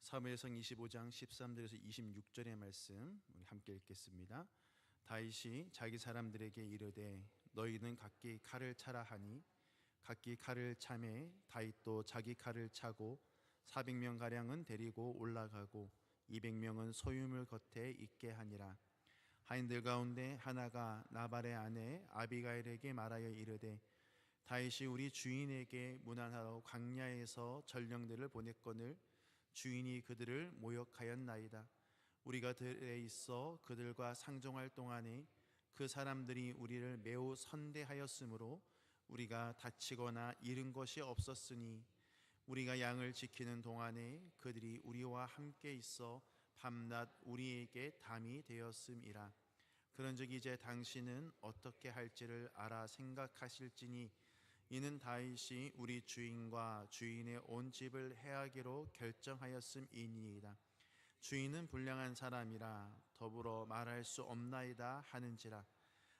사무엘상 25장 13절에서 26절의 말씀 우리 함께 읽겠습니다. 다윗이 자기 사람들에게 이르되 너희는 각기 칼을 차라 하니 각기 칼을 차매 다윗도 자기 칼을 차고 400명 가량은 데리고 올라가고 200명은 소유물 겉에 있게 하니라. 하인들 가운데 하나가 나발의 아내 아비가일에게 말하여 이르되 다윗이 우리 주인에게 문안하러 광야에서 전령들을 보냈거늘 주인이 그들을 모욕하였나이다. 우리가 들에 있어 그들과 상종할 동안에 그 사람들이 우리를 매우 선대하였으므로 우리가 다치거나 잃은 것이 없었으니 우리가 양을 지키는 동안에 그들이 우리와 함께 있어 밤낮 우리에게 담이 되었음이라. 그런즉 이제 당신은 어떻게 할지를 알아 생각하실지니 이는 다윗이 우리 주인과 주인의 온 집을 해하기로 결정하였음이니이다. 주인은 불량한 사람이라 더불어 말할 수 없나이다 하는지라.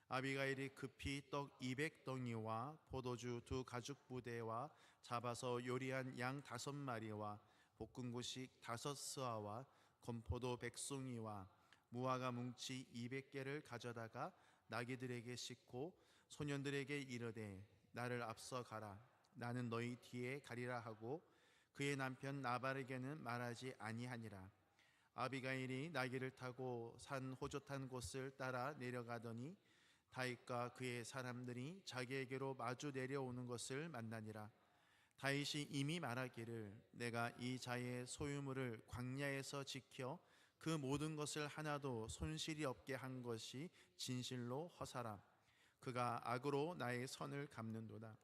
아비가일이 급히 떡 200덩이와 포도주 2가죽부대와 잡아서 요리한 양 5마리와 볶은 고식 5스와와 건포도 100송이와 무화과 뭉치 200개를 가져다가 나귀들에게 싣고 소년들에게 이르되 나를 앞서 가라. 나는 너희 뒤에 가리라 하고 그의 남편 나발에게는 말하지 아니하니라. 아비가일이 나귀를 타고 산 호젓한 곳을 따라 내려가더니 다윗과 그의 사람들이 자기에게로 마주 내려오는 것을 만나니라. 다윗이 이미 말하기를 내가 이 자의 소유물을 광야에서 지켜 그 모든 것을 하나도 손실이 없게 한 것이 진실로 허사라. 그가 악으로 나의 선을 갚는도다.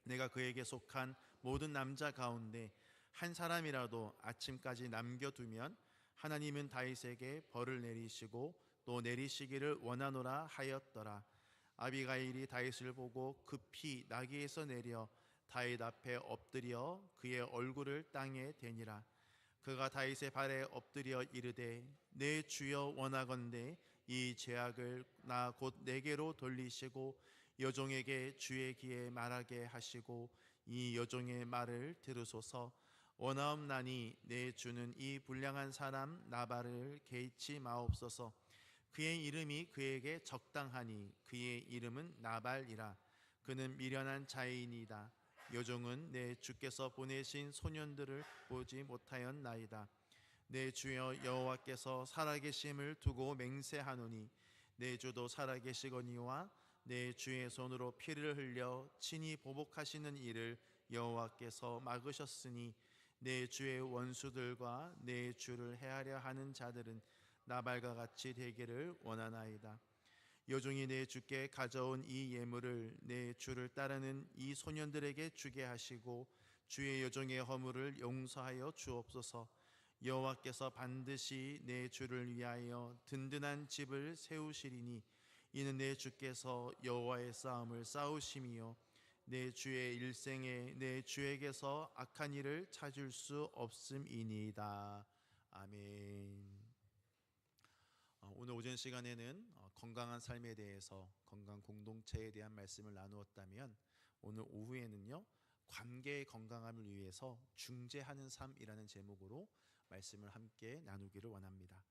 내가 그에게 속한 모든 남자 가운데 한 사람이라도 아침까지 남겨두면 하나님은 다윗에게 벌을 내리시고 또 내리시기를 원하노라 하였더라. 아비가일이 다윗을 보고 급히 나귀에서 내려 다윗 앞에 엎드려 그의 얼굴을 땅에 대니라. 그가 다윗의 발에 엎드려 이르되 내 주여 원하건대 이 죄악을 나 곧 내게로 돌리시고 여종에게 주의 귀에 말하게 하시고 이 여종의 말을 들으소서. 원하옵나니 내 주는 이 불량한 사람 나발을 개의치 마옵소서. 그의 이름이 그에게 적당하니 그의 이름은 나발이라. 그는 미련한 자이니이다. 여종은 내 주께서 보내신 소년들을 보지 못하였나이다. 내 주여 여호와께서 살아계심을 두고 맹세하노니 내 주도 살아계시거니와 내 주의 손으로 피를 흘려 친히 보복하시는 일을 여호와께서 막으셨으니 내 주의 원수들과 내 주를 해하려 하는 자들은 나발과 같이 되기를 원하나이다. 여종이 내 주께 가져온 이 예물을 내 주를 따르는 이 소년들에게 주게 하시고 주의 여종의 허물을 용서하여 주옵소서. 여호와께서 반드시 내 주를 위하여 든든한 집을 세우시리니 이는 내 주께서 여호와의 싸움을 싸우심이요 내 주의 일생에 내 주에게서 악한 일을 찾을 수 없음이니이다. 아멘. 오늘 오전 시간에는 건강한 삶에 대해서, 건강 공동체에 대한 말씀을 나누었다면 오늘 오후에는요, 관계의 건강함을 위해서 중재하는 삶이라는 제목으로 말씀을 함께 나누기를 원합니다.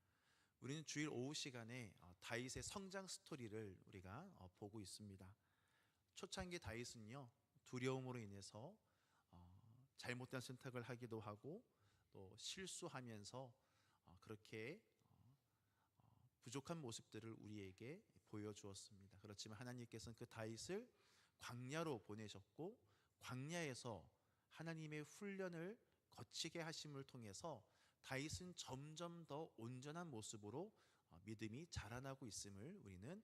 우리는 주일 오후 시간에 다윗의 성장 스토리를 우리가 보고 있습니다. 초창기 다윗은요, 두려움으로 인해서 잘못된 선택을 하기도 하고 또 실수하면서 그렇게 부족한 모습들을 우리에게 보여주었습니다. 그렇지만 하나님께서는 그 다윗을 광야로 보내셨고 광야에서 하나님의 훈련을 거치게 하심을 통해서 다윗은 점점 더 온전한 모습으로 믿음이 자라나고 있음을 우리는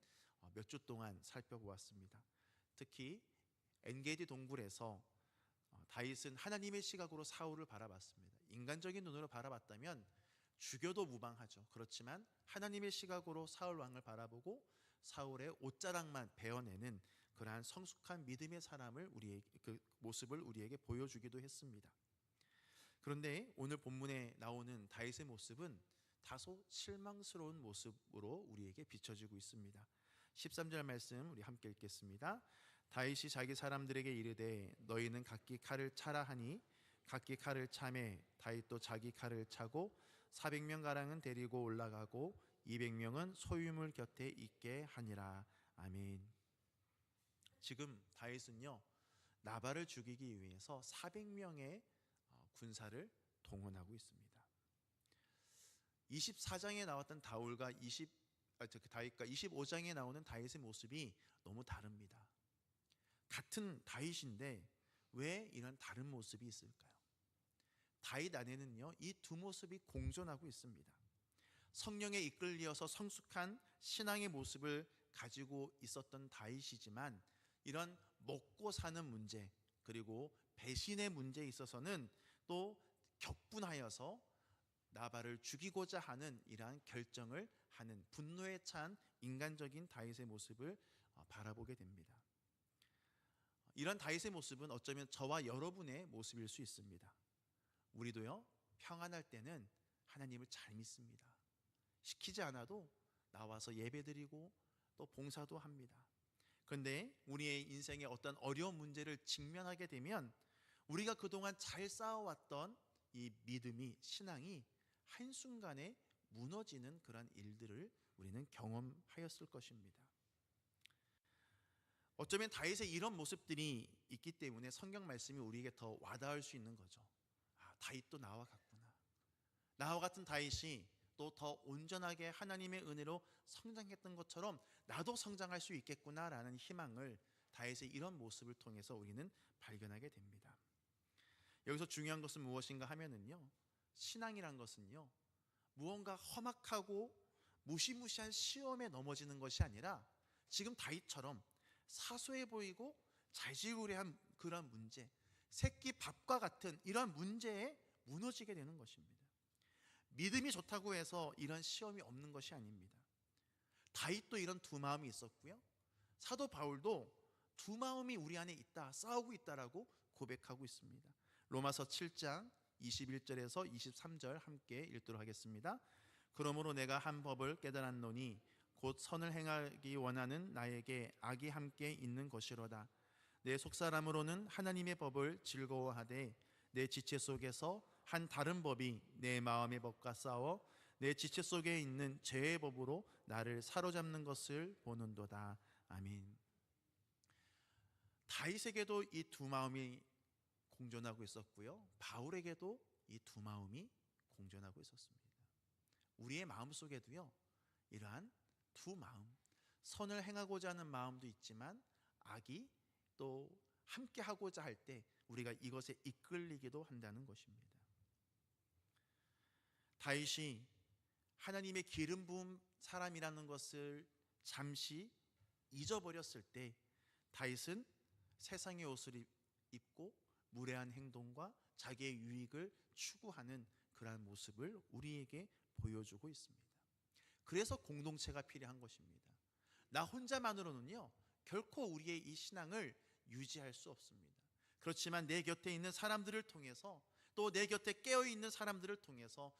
몇 주 동안 살펴보았습니다. 특히 엔게디 동굴에서 다윗은 하나님의 시각으로 사울을 바라봤습니다. 인간적인 눈으로 바라봤다면 죽여도 무방하죠. 그렇지만 하나님의 시각으로 사울 왕을 바라보고 사울의 옷자락만 베어내는 그러한 성숙한 믿음의 사람을 그 모습을 우리에게 보여주기도 했습니다. 그런데 오늘 본문에 나오는 다윗의 모습은 다소 실망스러운 모습으로 우리에게 비춰지고 있습니다. 13절 말씀 우리 함께 읽겠습니다. 다윗이 자기 사람들에게 이르되 너희는 각기 칼을 차라 하니 각기 칼을 차매 다윗도 자기 칼을 차고 400명 가량은 데리고 올라가고 200명은 소유물 곁에 있게 하니라. 아멘. 지금 다윗은요, 나발을 죽이기 위해서 400명의 군사를 동원하고 있습니다. 24장에 나왔던 다윗과 25장에 나오는 다윗의 모습이 너무 다릅니다. 같은 다윗인데 왜 이런 다른 모습이 있을까요? 다윗 안에는요, 이 두 모습이 공존하고 있습니다. 성령에 이끌려서 성숙한 신앙의 모습을 가지고 있었던 다윗이지만 이런 먹고 사는 문제, 그리고 배신의 문제에 있어서는 또 격분하여서 나발을 죽이고자 하는 이러한 결정을 하는 분노에 찬 인간적인 다윗의 모습을 바라보게 됩니다. 이런 다윗의 모습은 어쩌면 저와 여러분의 모습일 수 있습니다. 우리도요, 평안할 때는 하나님을 잘 믿습니다. 시키지 않아도 나와서 예배드리고 또 봉사도 합니다. 그런데 우리의 인생에 어떤 어려운 문제를 직면하게 되면 우리가 그동안 잘 쌓아왔던 이 믿음이, 신앙이 한순간에 무너지는 그런 일들을 우리는 경험하였을 것입니다. 어쩌면 다윗의 이런 모습들이 있기 때문에 성경 말씀이 우리에게 더 와닿을 수 있는 거죠. 다윗도 나와 같구나. 나와 같은 다윗이 또 더 온전하게 하나님의 은혜로 성장했던 것처럼 나도 성장할 수 있겠구나라는 희망을 다윗의 이런 모습을 통해서 우리는 발견하게 됩니다. 여기서 중요한 것은 무엇인가 하면은요, 신앙이란 것은요, 무언가 험악하고 무시무시한 시험에 넘어지는 것이 아니라 지금 다윗처럼 사소해 보이고 잘지우려한 그런 문제, 새끼 밥과 같은 이러한 문제에 무너지게 되는 것입니다. 믿음이 좋다고 해서 이런 시험이 없는 것이 아닙니다. 다윗도 이런 두 마음이 있었고요, 사도 바울도 두 마음이 우리 안에 있다, 싸우고 있다라고 고백하고 있습니다. 로마서 7장 21절에서 23절 함께 읽도록 하겠습니다. 그러므로 내가 한 법을 깨달았노니 곧 선을 행하기 원하는 나에게 악이 함께 있는 것이로다. 내 속사람으로는 하나님의 법을 즐거워하되 내 지체 속에서 한 다른 법이 내 마음의 법과 싸워 내 지체 속에 있는 죄의 법으로 나를 사로잡는 것을 보는도다. 아멘. 다윗에게도 이 두 마음이 공존하고 있었고요, 바울에게도 이 두 마음이 공존하고 있었습니다. 우리의 마음속에도요, 이러한 두 마음, 선을 행하고자 하는 마음도 있지만 악이 또 함께 하고자 할 때 우리가 이것에 이끌리기도 한다는 것입니다. 다윗이 하나님의 기름 부은 사람이라는 것을 잠시 잊어버렸을 때 다윗은 세상의 옷을 입고 무례한 행동과 자기의 유익을 추구하는 그러한 모습을 우리에게 보여주고 있습니다. 그래서 공동체가 필요한 것입니다. 나 혼자만으로는요, 결코 우리의 이 신앙을 유지할 수 없습니다. 그렇지만 내 곁에 있는 사람들을 통해서, 또 내 곁에 깨어있는 사람들을 통해서,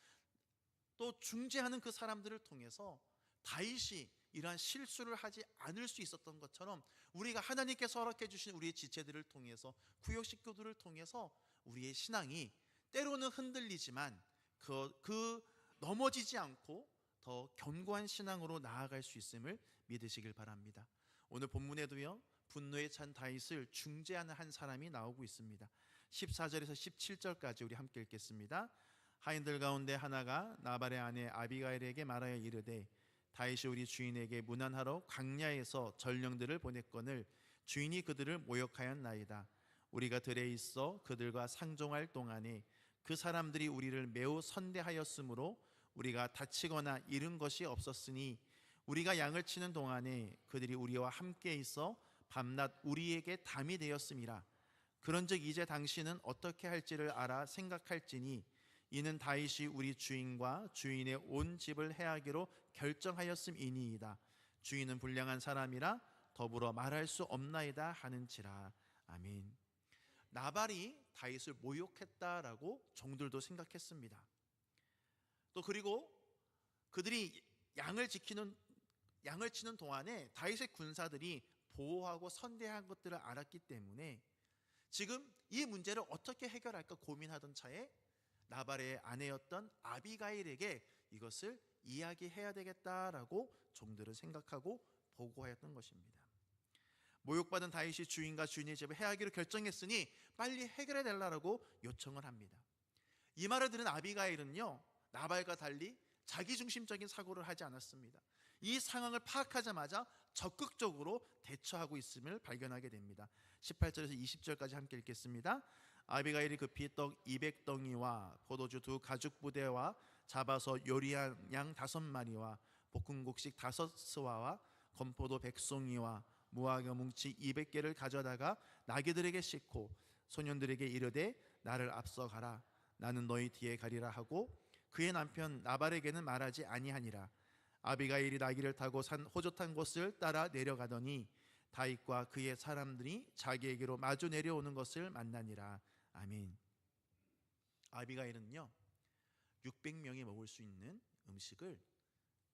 또 중재하는 그 사람들을 통해서 다윗이 이러한 실수를 하지 않을 수 있었던 것처럼 우리가 하나님께서 허락해 주신 우리의 지체들을 통해서, 구역 식구들을 통해서 우리의 신앙이 때로는 흔들리지만 그 넘어지지 않고 더 견고한 신앙으로 나아갈 수 있음을 믿으시길 바랍니다. 오늘 본문에도요, 분노에 찬 다윗을 중재하는 한 사람이 나오고 있습니다. 14절에서 17절까지 우리 함께 읽겠습니다. 하인들 가운데 하나가 나발의 아내 아비가일에게 말하여 이르되 다윗이 우리 주인에게 문안하러 광야에서 전령들을 보냈거늘 주인이 그들을 모욕하였나이다. 우리가 들에 있어 그들과 상종할 동안에 그 사람들이 우리를 매우 선대하였으므로 우리가 다치거나 잃은 것이 없었으니 우리가 양을 치는 동안에 그들이 우리와 함께 있어 밤낮 우리에게 담이 되었음이라. 그런즉 이제 당신은 어떻게 할지를 알아 생각할지니 이는 다윗이 우리 주인과 주인의 온 집을 해하기로 결정하였음이니이다. 주인은 불량한 사람이라 더불어 말할 수 없나이다 하는지라. 아멘. 나발이 다윗을 모욕했다라고 종들도 생각했습니다. 또 그리고 그들이 양을 치는 동안에 다윗의 군사들이 보호하고 선대한 것들을 알았기 때문에 지금 이 문제를 어떻게 해결할까 고민하던 차에 나발의 아내였던 아비가일에게 이것을 이야기해야 되겠다라고 종들은 생각하고 보고하였던 것입니다. 모욕받은 다윗이 주인과 주인의 집을 해하기로 결정했으니 빨리 해결해 달라고 요청을 합니다. 이 말을 들은 아비가일은요, 나발과 달리 자기중심적인 사고를 하지 않았습니다. 이 상황을 파악하자마자 적극적으로 대처하고 있음을 발견하게 됩니다. 18절에서 20절까지 함께 읽겠습니다. 아비가일이 급히 떡 200덩이와 포도주 2가죽부대와 잡아서 요리한 양 5마리와 볶은 곡식 5스와와 건포도 100송이와 무화과 뭉치 200개를 가져다가 나귀들에게 싣고 소년들에게 이르되 나를 앞서가라, 나는 너희 뒤에 가리라 하고 그의 남편 나발에게는 말하지 아니하니라. 아비가일이 나귀를 타고 산 호젓한 곳을 따라 내려가더니 다윗과 그의 사람들이 자기에게로 마주 내려오는 것을 만나니라. 아멘. 아비가일은요, 600명이 먹을 수 있는 음식을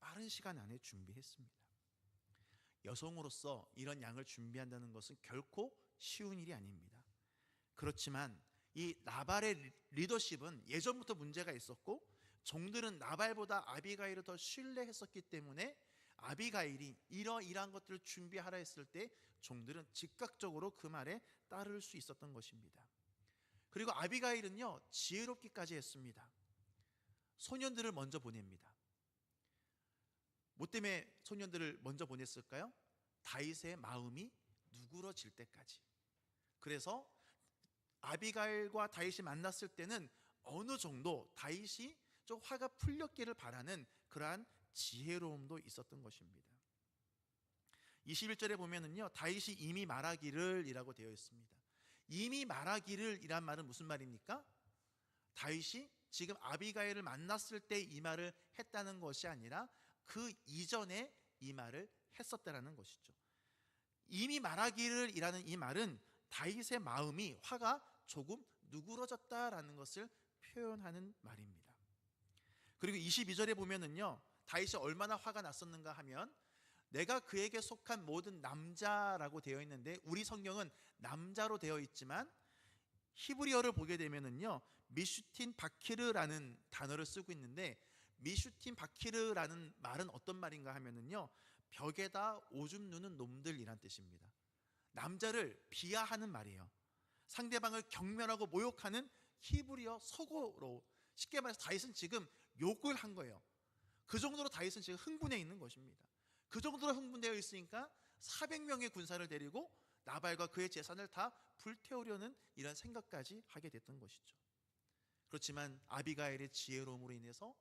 빠른 시간 안에 준비했습니다. 여성으로서 이런 양을 준비한다는 것은 결코 쉬운 일이 아닙니다. 그렇지만 이 나발의 리더십은 예전부터 문제가 있었고 종들은 나발보다 아비가일을 더 신뢰했었기 때문에 아비가일이 이러이러한 것들을 준비하라 했을 때 종들은 즉각적으로 그 말에 따를 수 있었던 것입니다. 그리고 아비가일은요, 지혜롭기까지 했습니다. 소년들을 먼저 보냅니다. 뭐 때문에 소년들을 먼저 보냈을까요? 다윗의 마음이 누그러질 때까지. 그래서 아비가일과 다윗이 만났을 때는 어느 정도 다윗이 좀 화가 풀렸기를 바라는 그러한 지혜로움도 있었던 것입니다. 21절에 보면은요, 다윗이 이미 말하기를 이라고 되어 있습니다. 이미 말하기를 이란 말은 무슨 말입니까? 다윗이 지금 아비가일을 만났을 때 이 말을 했다는 것이 아니라 그 이전에 이 말을 했었다라는 것이죠. 이미 말하기를 이라는 이 말은 다윗의 마음이 화가 조금 누그러졌다라는 것을 표현하는 말입니다. 그리고 22절에 보면은요, 다윗이 얼마나 화가 났었는가 하면 내가 그에게 속한 모든 남자라고 되어 있는데 우리 성경은 남자로 되어 있지만 히브리어를 보게 되면은요, 미슈틴 바키르라는 단어를 쓰고 있는데 미슈틴 바키르라는 말은 어떤 말인가 하면은요, 벽에다 오줌 누는 놈들이란 뜻입니다. 남자를 비하하는 말이에요. 상대방을 경멸하고 모욕하는 히브리어 서고로, 쉽게 말해서 다윗은 지금 욕을 한 거예요. 그 정도로 다윗은 지금 흥분해 있는 것입니다. 그 정도로 흥분되어 있으니까 400명의 군사를 데리고 나발과 그의 재산을 다 불태우려는 이런 생각까지 하게 됐던 것이죠. 그렇지만 아비가일의 지혜로움으로 인해서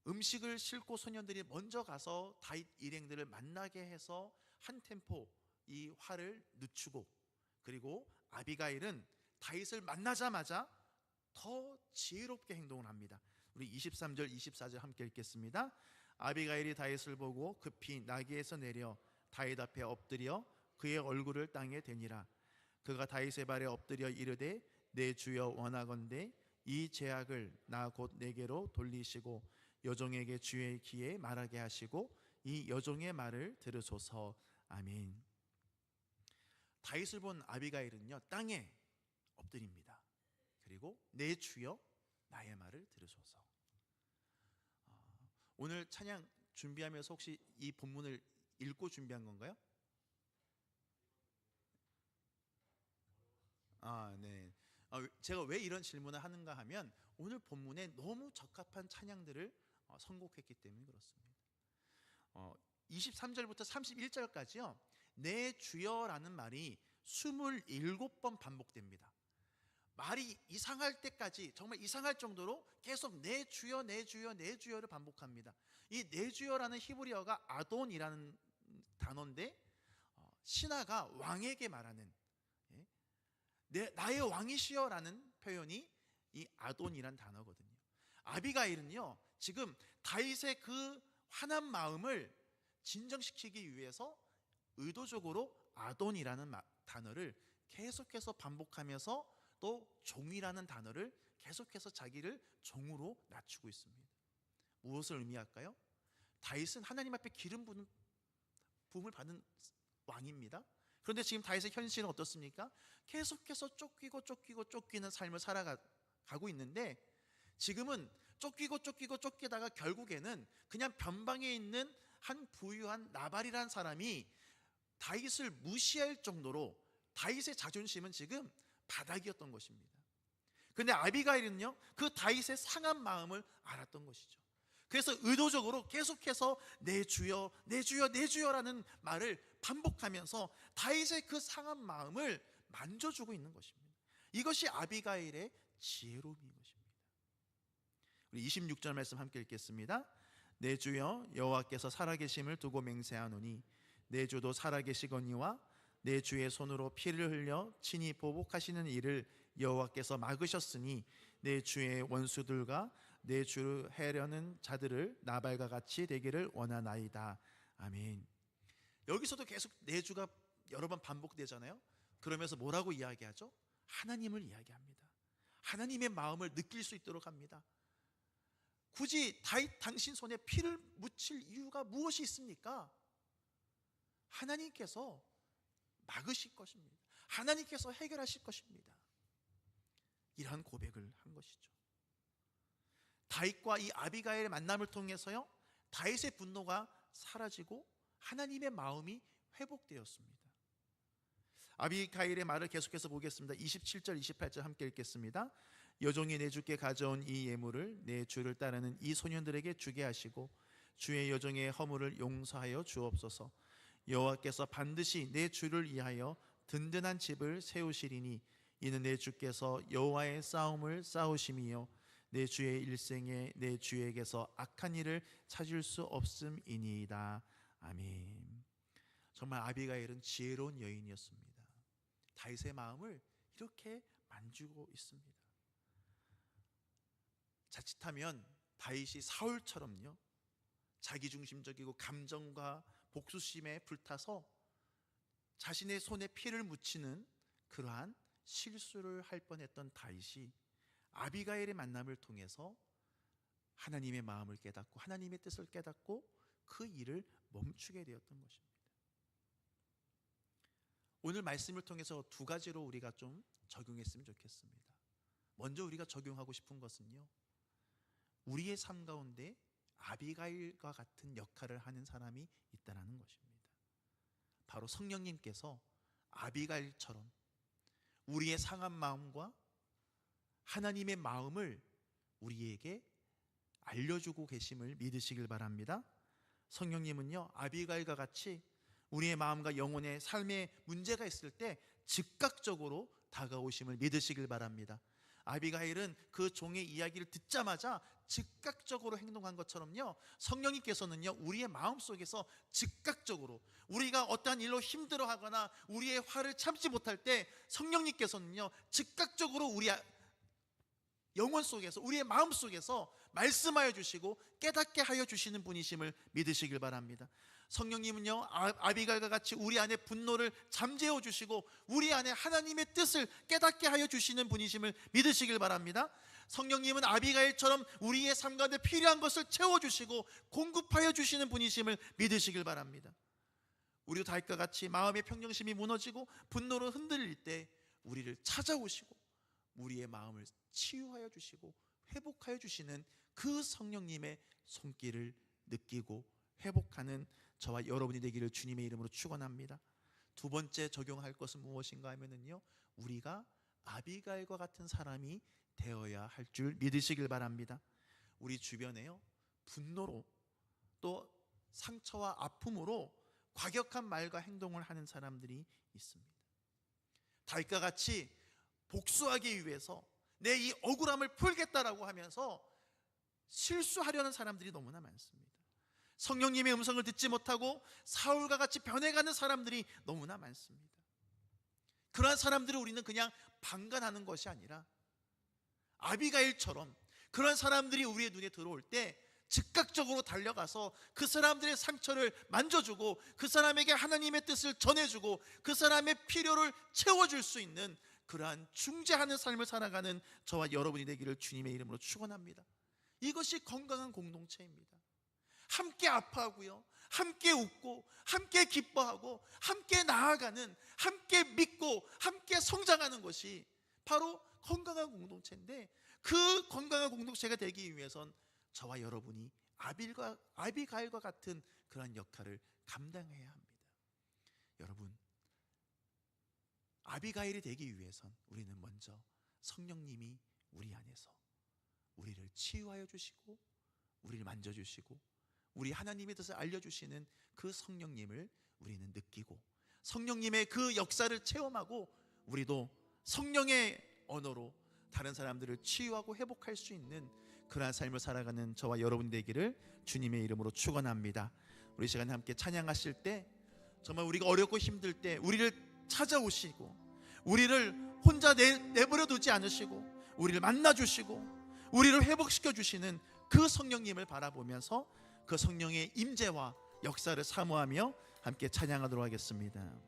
음식을 싣고 소년들이 먼저 가서 다윗 일행들을 만나게 해서 한 템포 이 화를 늦추고, 그리고 아비가일은 다윗을 만나자마자 더 지혜롭게 행동을 합니다. 우리 23절 24절 함께 읽겠습니다. 아비가일이 다윗을 보고 급히 나귀에서 내려 다윗 앞에 엎드려 그의 얼굴을 땅에 대니라. 그가 다윗의 발에 엎드려 이르되 내 주여 원하건대 이 제약을 나 곧 내게로 돌리시고 여종에게 주의 귀에 말하게 하시고 이 여종의 말을 들으소서. 아멘. 다윗을 본 아비가일은요, 땅에 엎드립니다. 그리고 내 주여 나의 말을 들으소서. 오늘 찬양 준비하면서 혹시 이 본문을 읽고 준비한 건가요? 네. 제가 왜 이런 질문을 하는가 하면 오늘 본문에 너무 적합한 찬양들을 선곡했기 때문에 그렇습니다. 23절부터 31절까지요, 내 주여라는 말이 27번 반복됩니다. 말이 이상할 때까지, 정말 이상할 정도로 계속 내 주여 내 주여 내 주여를 반복합니다. 이 내 주여라는 히브리어가 아돈이라는 단어인데 신하가 왕에게 말하는, 나의 왕이시여라는 표현이 이 아돈이란 단어거든요. 아비가일은요, 지금 다윗의 그 화난 마음을 진정시키기 위해서 의도적으로 아돈이라는 단어를 계속해서 반복하면서 또 종이라는 단어를 계속해서 자기를 종으로 낮추고 있습니다. 무엇을 의미할까요? 다윗은 하나님 앞에 기름 부음을 받은 왕입니다. 그런데 지금 다윗의 현실은 어떻습니까? 계속해서 쫓기는 삶을 살아가고 있는데, 지금은 쫓기다가 결국에는 그냥 변방에 있는 한 부유한 나발이라는 사람이 다윗을 무시할 정도로 다윗의 자존심은 지금 바닥이었던 것입니다. 그런데 아비가일은요, 그 다윗의 상한 마음을 알았던 것이죠. 그래서 의도적으로 계속해서 내 주여, 내 주여, 내 주여라는 말을 반복하면서 다윗의 그 상한 마음을 만져주고 있는 것입니다. 이것이 아비가일의 지혜로움인 것입니다. 우리 26절 말씀 함께 읽겠습니다. 내 주여 여호와께서 살아계심을 두고 맹세하노니 내 주도 살아계시거니와 내 주의 손으로 피를 흘려 친히 보복하시는 일을 여호와께서 막으셨으니 내 주의 원수들과 내 주를 해려는 자들을 나발과 같이 되기를 원하나이다. 아멘. 여기서도 계속 내 주가 여러 번 반복되잖아요. 그러면서 뭐라고 이야기하죠? 하나님을 이야기합니다. 하나님의 마음을 느낄 수 있도록 합니다. 굳이 다윗 당신 손에 피를 묻힐 이유가 무엇이 있습니까? 하나님께서 막으실 것입니다. 하나님께서 해결하실 것입니다. 이러한 고백을 한 것이죠. 다윗과 이 아비가일의 만남을 통해서요, 다윗의 분노가 사라지고 하나님의 마음이 회복되었습니다. 아비가일의 말을 계속해서 보겠습니다. 27절 28절 함께 읽겠습니다. 여종이 내 주께 가져온 이 예물을 내 주를 따르는 이 소년들에게 주게 하시고 주의 여종의 허물을 용서하여 주옵소서. 여호와께서 반드시 내 주를 위하여 든든한 집을 세우시리니 이는 내 주께서 여호와의 싸움을 싸우심이요 내 주의 일생에 내 주에게서 악한 일을 찾을 수 없음이니이다. 아멘. 정말 아비가일은 지혜로운 여인이었습니다. 다윗의 마음을 이렇게 만지고 있습니다. 자칫하면 다윗이 사울처럼요, 자기중심적이고 감정과 복수심에 불타서 자신의 손에 피를 묻히는 그러한 실수를 할 뻔했던 다윗이 아비가일의 만남을 통해서 하나님의 마음을 깨닫고 하나님의 뜻을 깨닫고 그 일을 멈추게 되었던 것입니다. 오늘 말씀을 통해서 두 가지로 우리가 좀 적용했으면 좋겠습니다. 먼저 우리가 적용하고 싶은 것은요, 우리의 삶 가운데 아비가일과 같은 역할을 하는 사람이 있다는 것입니다. 바로 성령님께서 아비가일처럼 우리의 상한 마음과 하나님의 마음을 우리에게 알려주고 계심을 믿으시길 바랍니다. 성령님은요, 아비가일과 같이 우리의 마음과 영혼의 삶에 문제가 있을 때 즉각적으로 다가오심을 믿으시길 바랍니다. 아비가일은 그 종의 이야기를 듣자마자 즉각적으로 행동한 것처럼요, 성령님께서는요, 우리의 마음속에서 즉각적으로 우리가 어떠한 일로 힘들어하거나 우리의 화를 참지 못할 때 성령님께서는요, 즉각적으로 우리 영혼 속에서, 우리의 마음 속에서 말씀하여 주시고 깨닫게 하여 주시는 분이심을 믿으시길 바랍니다. 성령님은요, 아비가일과 같이 우리 안에 분노를 잠재워 주시고 우리 안에 하나님의 뜻을 깨닫게 하여 주시는 분이심을 믿으시길 바랍니다. 성령님은 아비가일처럼 우리의 삶 가운데 필요한 것을 채워주시고 공급하여 주시는 분이심을 믿으시길 바랍니다. 우리도 다윗과 같이 마음의 평정심이 무너지고 분노로 흔들릴 때 우리를 찾아오시고 우리의 마음을 치유하여 주시고 회복하여 주시는 그 성령님의 손길을 느끼고 회복하는 저와 여러분이 되기를 주님의 이름으로 축원합니다. 두 번째 적용할 것은 무엇인가 하면은요, 우리가 아비가일과 같은 사람이 되어야 할 줄 믿으시길 바랍니다. 우리 주변에요, 분노로 또 상처와 아픔으로 과격한 말과 행동을 하는 사람들이 있습니다. 다윗과 같이 복수하기 위해서 내 이 억울함을 풀겠다라고 하면서 실수하려는 사람들이 너무나 많습니다. 성령님의 음성을 듣지 못하고 사울과 같이 변해가는 사람들이 너무나 많습니다. 그러한 사람들을 우리는 그냥 방관하는 것이 아니라 아비가일처럼 그런 사람들이 우리의 눈에 들어올 때 즉각적으로 달려가서 그 사람들의 상처를 만져주고 그 사람에게 하나님의 뜻을 전해주고 그 사람의 필요를 채워줄 수 있는 그러한 중재하는 삶을 살아가는 저와 여러분이 되기를 주님의 이름으로 축원합니다. 이것이 건강한 공동체입니다. 함께 아파하고요, 함께 웃고 함께 기뻐하고 함께 나아가는, 함께 믿고 함께 성장하는 것이 바로 건강한 공동체인데, 그 건강한 공동체가 되기 위해선 저와 여러분이 아비가일과 같은 그런 역할을 감당해야 합니다. 여러분, 아비가일이 되기 위해선 우리는 먼저 성령님이 우리 안에서 우리를 치유하여 주시고 우리를 만져주시고 우리 하나님에 대해서 알려주시는 그 성령님을 우리는 느끼고, 성령님의 그 역사를 체험하고 우리도 성령의 언어로 다른 사람들을 치유하고 회복할 수 있는 그러한 삶을 살아가는 저와 여러분 되기를 주님의 이름으로 축원합니다. 우리 시간에 함께 찬양하실 때 정말 우리가 어렵고 힘들 때 우리를 찾아오시고 우리를 혼자 내버려 두지 않으시고 우리를 만나주시고 우리를 회복시켜 주시는 그 성령님을 바라보면서 그 성령의 임재와 역사를 사모하며 함께 찬양하도록 하겠습니다.